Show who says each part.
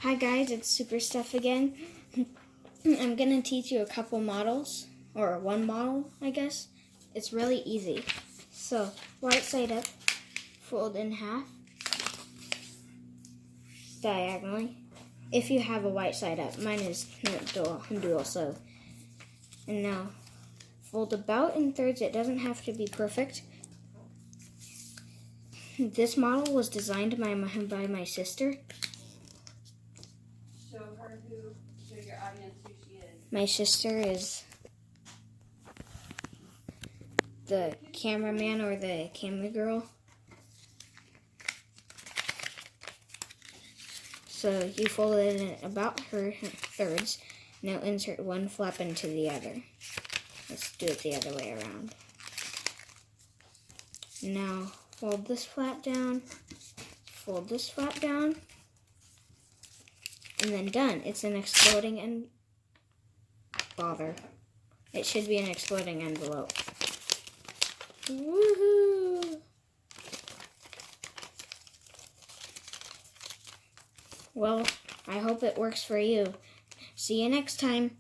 Speaker 1: Hi guys, it's Super Stuff again. I'm gonna teach you a couple models, or one model, I guess. It's really easy. So, right side up, fold in half, diagonally. If you have a white side up, mine is dual, so. And now, fold about in thirds. It doesn't have to be perfect. This model was designed by my sister.
Speaker 2: Show your audience who she is.
Speaker 1: My sister is the cameraman or the camera girl. So you fold it in about her thirds. Now insert one flap into the other. Let's do it the other way around. Now fold this flap down, fold this flap down, and then done. It's an exploding and bother. It should be an exploding envelope. Woohoo! Well, I hope it works for you. See you next time.